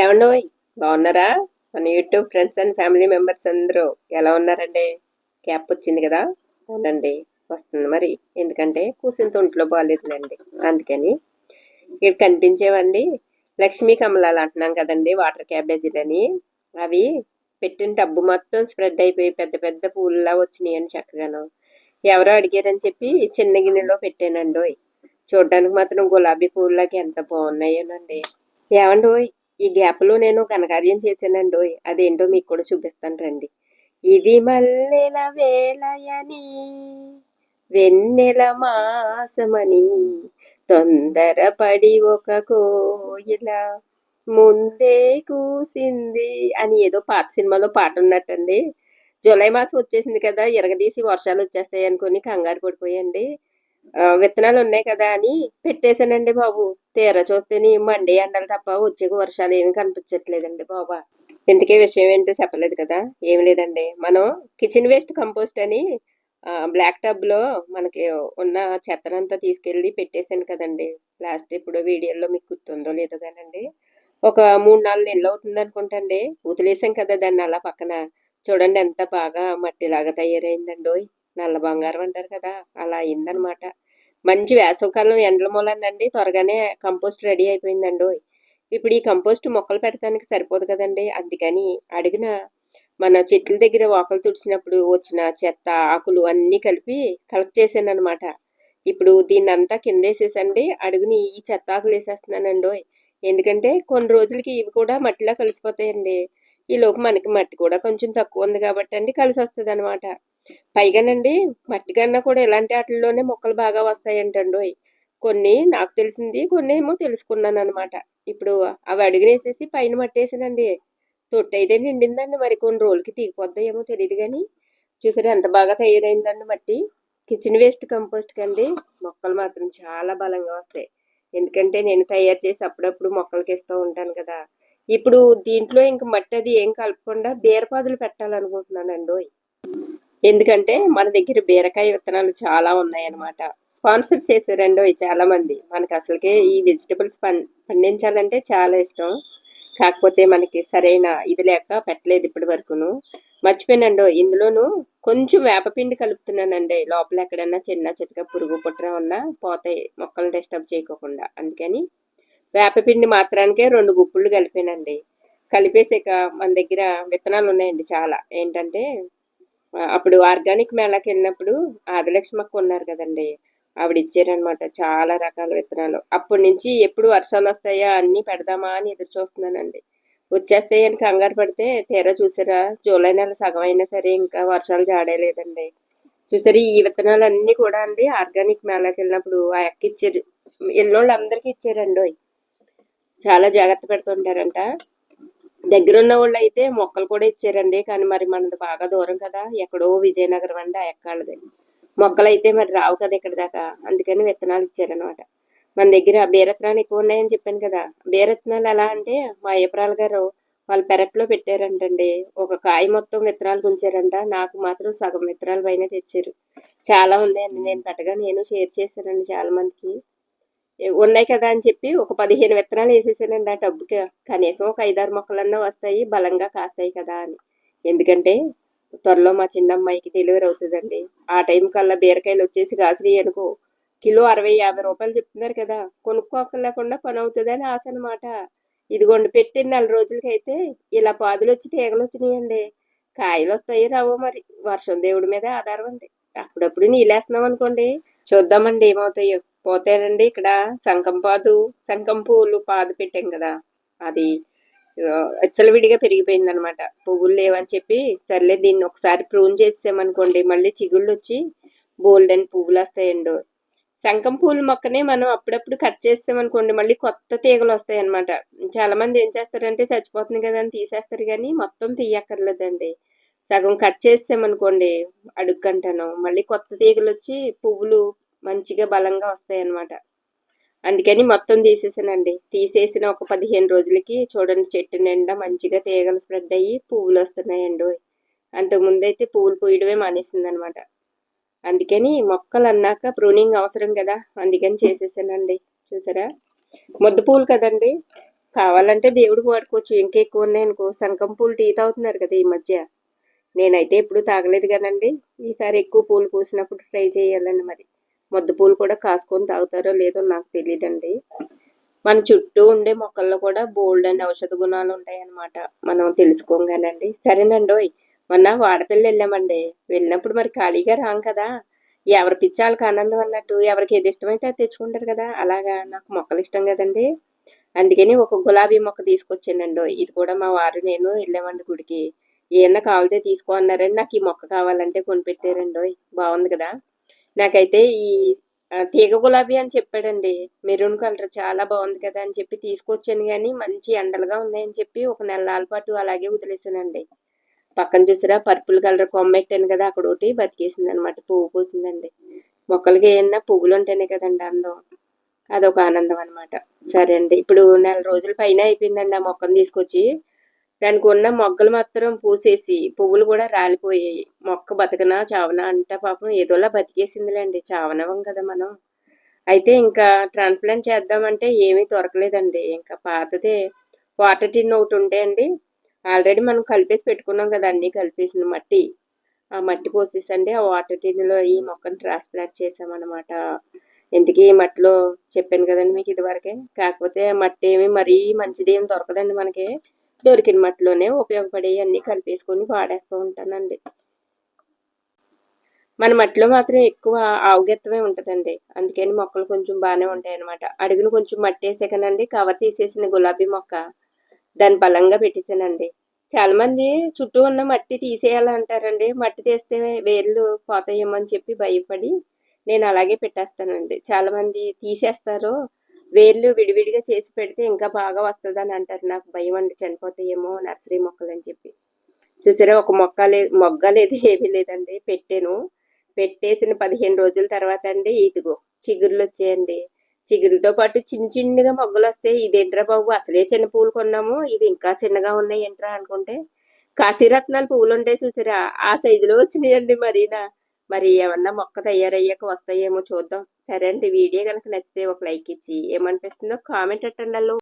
ఏమండోయ్, బాగున్నారా? మన YouTube friends and family members అందరూ ఎలా ఉన్నారండి? క్యాప్ వచ్చింది కదా. అవునండి, వస్తుంది మరి. ఎందుకంటే కూసింత ఒంట్లో బాగాలేదులేండి, అందుకని. ఇక్కడ కనిపించేవండి లక్ష్మీ కమలాలు అంటున్నాం కదండి, వాటర్ క్యాబేజీలని. అవి పెట్టిన టబ్బు మొత్తం స్ప్రెడ్ అయిపోయి పెద్ద పెద్ద పూలులా వచ్చినాయి అని చక్కగాను. ఎవరో అడిగారని చెప్పి చిన్న గిన్నెలో పెట్టానండోయ్. చూడడానికి మాత్రం గులాబీ పూలకి ఎంత బాగున్నాయోనండి. ఏమండోయ్, ఈ గ్యాప్లో నేను ఘనకార్యం చేశానండోయ్. అదేంటో మీకు కూడా చూపిస్తాను రండి. ఇది మల్లెల వేళయని, వెన్నెల మాసమని, తొందరపడి ఒక కోయిల ముందే కూసింది అని ఏదో పాత సినిమాలో పాట ఉన్నట్టండి. జూలై మాసం వచ్చేసింది కదా, ఎరగదీసి వర్షాలు వచ్చేస్తాయి అనుకుని కంగారు పడిపోయండి. విత్తనాలు ఉన్నాయి కదా అని పెట్టేశానండి బాబు. తీరా చూస్తేనే మండే ఎండలు తప్ప వచ్చే వర్షాలు ఏమి కనిపించట్లేదండి బాబా. ఇంతకీ విషయం ఏంటో చెప్పలేదు కదా. ఏమి లేదండి, మనం కిచెన్ వేస్ట్ కంపోస్ట్ అని బ్లాక్ టబ్ లో మనకి ఉన్న చెత్తనంతా తీసుకెళ్లి పెట్టేశాను కదండి. లాస్ట్ ఇప్పుడు వీడియోలో మీకు గుర్తుందో లేదో కానండి. ఒక 3-4 నెలలు అవుతుంది అనుకుంటండి. వదిలేసాం కదా దాన్ని అలా పక్కన. చూడండి ఎంత బాగా మట్టిలాగా తయారైందండోయ్. నల్ల బంగారం అంటారు కదా, అలా అయిందనమాట. మంచి వేసవికాలం ఎండల మూలండి త్వరగానే కంపోస్ట్ రెడీ అయిపోయిందండోయ్. ఇప్పుడు ఈ కంపోస్ట్ మొక్కలు పెట్టడానికి సరిపోదు కదండి, అందుకని అడిగిన మన చెట్ల దగ్గర వాకలు తుడిచినప్పుడు వచ్చిన చెత్త ఆకులు అన్నీ కలిపి కలెక్ట్ చేశాను అనమాట. ఇప్పుడు దీన్ని అంతా కింద వేసేసండి అడుగుని ఈ చెత్త ఆకులు వేసేస్తున్నానండోయ్. ఎందుకంటే కొన్ని రోజులకి ఇవి కూడా మట్టిలో కలిసిపోతాయండి. ఈ లోపు మనకి మట్టి కూడా కొంచెం తక్కువ ఉంది కాబట్టి అండి కలిసి వస్తుంది అనమాట. పైగానండి మట్టి కన్నా కూడా ఇలాంటి వాటిల్లోనే మొక్కలు బాగా వస్తాయంటండోయ్. కొన్ని నాకు తెలిసింది, కొన్ని ఏమో తెలుసుకున్నాను అనమాట. ఇప్పుడు అవి అడుగునేసేసి పైన మట్టేసానండి. తొట్టి అయితే నిండిందండి, మరి కొన్ని రోజులకి తీగిపోద్దో ఏమో తెలియదు కానీ. చూసారా ఎంత బాగా తయారైందండి మట్టి. కిచెన్ వేస్ట్ కంపోస్ట్ కండి మొక్కలు మాత్రం చాలా బలంగా వస్తాయి. ఎందుకంటే నేను తయారు చేసి అప్పుడప్పుడు మొక్కలకి ఇస్తూ ఉంటాను కదా. ఇప్పుడు దీంట్లో ఇంక మట్టి అది ఏం కలపకుండా బీరపాదులు పెట్టాలనుకుంటున్నానండి. ఎందుకంటే మన దగ్గర బీరకాయ విత్తనాలు చాలా ఉన్నాయన్నమాట. స్పాన్సర్ చేశారండి చాలా మంది. మనకి అసలుకే ఈ వెజిటబుల్స్ పండించాలంటే చాలా ఇష్టం. కాకపోతే మనకి సరైన ఇది లేక పెట్టలేదు ఇప్పటి వరకును. మర్చిపోయినండో, ఇందులోను కొంచెం వేపపిండి కలుపుతున్నానండి. లోపల ఎక్కడన్నా చిన్న చితక పురుగు పుట్ర ఉన్నా పోతాయి, మొక్కలను డిస్టర్బ్ చేయకోకుండా. అందుకని వేపపిండి మాత్రానికే 2 గుప్పులు కలిపానండి. కలిపేసాక మన దగ్గర విత్తనాలు ఉన్నాయండి చాలా. ఏంటంటే అప్పుడు ఆర్గానిక్ మేళాకి వెళ్ళినప్పుడు ఆదిలక్ష్మి అక్క ఉన్నారు కదండి, ఆవిడ ఇచ్చారనమాట చాలా రకాల విత్తనాలు. అప్పటి నుంచి ఎప్పుడు వర్షాలు వస్తాయా అన్నీ పెడదామా అని ఎదురు చూస్తున్నానండి. వచ్చేస్తాయని కంగారు పడితే తీరా చూసారా జూలై నెల సగం అయినా సరే ఇంకా వర్షాలు జాడేలేదండి. చూసారు ఈ విత్తనాలు అన్నీ కూడా అండి ఆర్గానిక్ మేళాకి వెళ్ళినప్పుడు ఆ అక్క ఇచ్చారు. ఎన్నోళ్ళు అందరికీ ఇచ్చారండి. చాలా జాగ్రత్త పెడుతుంటారంట. దగ్గరున్న వాళ్ళు అయితే మొక్కలు కూడా ఇచ్చారండి. కానీ మరి మనది బాగా దూరం కదా, ఎక్కడో విజయనగరం అండి ఆ ఎక్కాళ్ళది. మొక్కలు అయితే మరి రావు కదా ఇక్కడ దాకా, అందుకని విత్తనాలు ఇచ్చారనమాట. మన దగ్గర బీరత్నాలు ఎక్కువ ఉన్నాయని చెప్పాను కదా. బీరత్నాలు ఎలా అంటే మా ఏప్రాల్ గారు వాళ్ళ పెరట్లో పెట్టారంటండి. ఒక కాయ మొత్తం విత్తనాలు ఉంచారంట. నాకు మాత్రం సగం విత్తనాల పైన తెచ్చారు. చాలా ఉన్నాయండి, నేను పెట్టగా నేను షేర్ చేశానండి చాలా మందికి. ఉన్నాయి కదా అని చెప్పి ఒక 15 విత్తనాలు వేసేసానండి ఆ టబ్బుకి. కనీసం ఒక 5-6 మొక్కలన్నా వస్తాయి, బలంగా కాస్తాయి కదా అని. ఎందుకంటే త్వరలో మా చిన్నమ్మాయికి డెలివరీ అవుతుందండి. ఆ టైం కల్లా బీరకాయలు వచ్చేసి కాసినాయి అనుకో, కిలో 60-50 రూపాయలు చెప్తున్నారు కదా, కొనుక్కోకలేకుండా పని అవుతుందని ఆశ అనమాట. ఇదిగోండి పెట్టిన 4 రోజులకైతే ఇలా పాదులు వచ్చి తీగలు వచ్చినాయండి. కాయలు వస్తాయి రావో మరి, వర్షం దేవుడి మీద ఆధారం అండి. అప్పుడప్పుడు నీళ్ళేస్తున్నాం అనుకోండి, చూద్దామండి ఏమవుతాయో. పోతేనండి ఇక్కడ శంఖం పువ్వులు పాదు పెట్టాం కదా, అది విచ్చలవిడిగా పెరిగిపోయింది అనమాట. పువ్వులు లేవని చెప్పి సర్లే దీన్ని ఒకసారి ప్రూన్ చేసామనుకోండి మళ్ళీ చిగుళ్ళు వచ్చి బోల్డెన్ పువ్వులు వస్తాయండి. శంఖం పూల మొక్కనే మనం అప్పుడప్పుడు కట్ చేసామనుకోండి మళ్ళీ కొత్త తీగలు వస్తాయి అనమాట. చాలా మంది ఏం చేస్తారంటే చచ్చిపోతుంది కదా అని తీసేస్తారు, కానీ మొత్తం తీయక్కర్లేదండి. సగం కట్ చేసామనుకోండి అడుక్కంటాను మళ్ళీ కొత్త తీగలు వచ్చి పువ్వులు మంచిగా బలంగా వస్తాయి అన్నమాట. అందుకని మొత్తం తీసేసానండి. తీసేసిన ఒక 15 రోజులకి చూడండి చెట్టు నిండా మంచిగా తీగలు స్ప్రెడ్ అయ్యి పువ్వులు వస్తున్నాయండి. అంతకుముందు అయితే పువ్వులు పూయడమే మానేసింది అనమాట. అందుకని మొక్కలు అన్నాక ప్రూనింగ్ అవసరం కదా, అందుకని చేసేసానండి. చూసారా ముద్ద పువ్వులు కదండి, కావాలంటే దేవుడికి వాడుకోవచ్చు. ఇంకా ఎక్కువ ఉన్నాయనుకో సంకం పూలు టీ తాగుతున్నారు కదా ఈ మధ్య. నేనైతే ఎప్పుడు తాగలేదు కానండి. ఈసారి ఎక్కువ పూలు పూసినప్పుడు ట్రై చేయాలండి మరి. మొద్దు పూలు కూడా కాసుకొని తాగుతారో లేదో నాకు తెలియదండి. మన చుట్టూ ఉండే మొక్కల్లో కూడా బోల్డ్ అండ్ ఔషధ గుణాలు ఉంటాయన్నమాట. మనం తెలుసుకోగానండి. సరేనండోయ్, మొన్న వాడపల్లి వెళ్ళామండి. వెళ్ళినప్పుడు మరి ఖాళీగా రాం కదా. ఎవరి పిచ్చి వాళ్ళకి ఆనందం అన్నట్టు ఎవరికి ఏది ఇష్టమైతే అది తెచ్చుకుంటారు కదా. అలాగా నాకు మొక్కలు ఇష్టం కదండి. అందుకని ఒక గులాబీ మొక్క తీసుకొచ్చానండి. ఇది కూడా మా వారు నేను వెళ్ళామండి గుడికి. ఏమన్నా కావాలితే తీసుకో అన్నారని నాకు ఈ మొక్క కావాలంటే కొనిపెట్టారండి. బాగుంది కదా. నాకైతే ఈ తీగ గులాబీ అని చెప్పాడండి. మెరూన్ కలర్ చాలా బాగుంది కదా అని చెప్పి తీసుకొచ్చాను గానీ, మంచి ఎండలుగా ఉన్నాయని చెప్పి ఒక నెలల పాటు అలాగే వదిలేసానండి. పక్కన చూసారా పర్పుల్ కలర్ కొమ్మెట్టాను కదా అక్కడోటి బతికేసిందనమాట. పువ్వు పూసిందండి. మొక్కలకి ఏమన్నా పువ్వులు ఉంటేనే కదండి అందం. అదొక ఆనందం అనమాట. సరే అండి. ఇప్పుడు నెల రోజుల పైన అయిపోయిందండి ఆ మొక్కను తీసుకొచ్చి. దానికి ఉన్న మొగ్గలు మాత్రం పూసేసి పువ్వులు కూడా రాలిపోయాయి. మొక్క బతకనా చావనా అంటే పాపం ఏదోలా బతికేసిందిలేండి. చావనివ్వం కదా మనం. అయితే ఇంకా ట్రాన్స్‌ప్లాంట్ చేద్దామంటే ఏమీ దొరకలేదండి. ఇంకా పాతదే వాటర్ టిన్ ఒకటి ఉంటే అండి, ఆల్రెడీ మనం కలిపేసి పెట్టుకున్నాం కదా అన్నీ కలిపేసిన మట్టి. ఆ మట్టి పోసేసండి ఆ వాటర్ టిన్‌లో ఈ మొక్కను ట్రాన్స్‌ప్లాంట్ చేసామన్నమాట. ఇంతకీ ఈ మట్టిలో చెప్పాను కదండి మీకు ఇదివరకే. కాకపోతే మట్టి ఏమి మరీ మంచిదేం దొరకదండి మనకి. దొరికిన మట్టిలోనే ఉపయోగపడేవి అన్నీ కలిపేసుకొని వాడేస్తూ ఉంటానండి. మన మట్టిలో మాత్రం ఎక్కువ ఆవుగెత్తమే ఉంటదండి. అందుకని మొక్కలు కొంచెం బాగానే ఉంటాయన్నమాట. అడుగున కొంచెం మట్టి వేసాకనండి కవర్ తీసేసిన గులాబీ మొక్క దాన్ని బలంగా పెట్టేసానండి. చాలా మంది చుట్టూ ఉన్న మట్టి తీసేయాలంటారండి. మట్టి తీస్తే వేర్లు పోతాయేమో అని చెప్పి భయపడి నేను అలాగే పెట్టేస్తానండి. చాలా మంది తీసేస్తారు. వేర్లు విడివిడిగా చేసి పెడితే ఇంకా బాగా వస్తదని అంటారు. నాకు భయం అండి చనిపోతాయేమో నర్సరీ మొక్కలని చెప్పి. చూసారా ఒక మొగ్గ లేదు ఏమీ లేదండి. పెట్టాను. పెట్టేసిన 15 రోజుల తర్వాత అండి ఇదిగో చిగుర్లొచ్చాయండి. చిగురులతో పాటు చిన్న చిన్నగా మొగ్గలొస్తాయి. ఇదేంట్రా బాబు అసలే చిన్న పువ్వులు కొన్నాము. ఇవి ఇంకా చిన్నగా ఉన్నాయేంట్రా అనుకుంటే కాశీరత్నాలు పువ్వులుంటాయి చూసారా ఆ సైజులో వచ్చినాయండి మరీనా. మరి ఏమన్నా మొక్క తయారయ్యాక వస్తాయేమో చూద్దాం. సరే అండి వీడియో కనుక నచ్చితే ఒక లైక్ ఇచ్చి ఏమనిపిస్తుందో కామెంట్ పెట్టండి.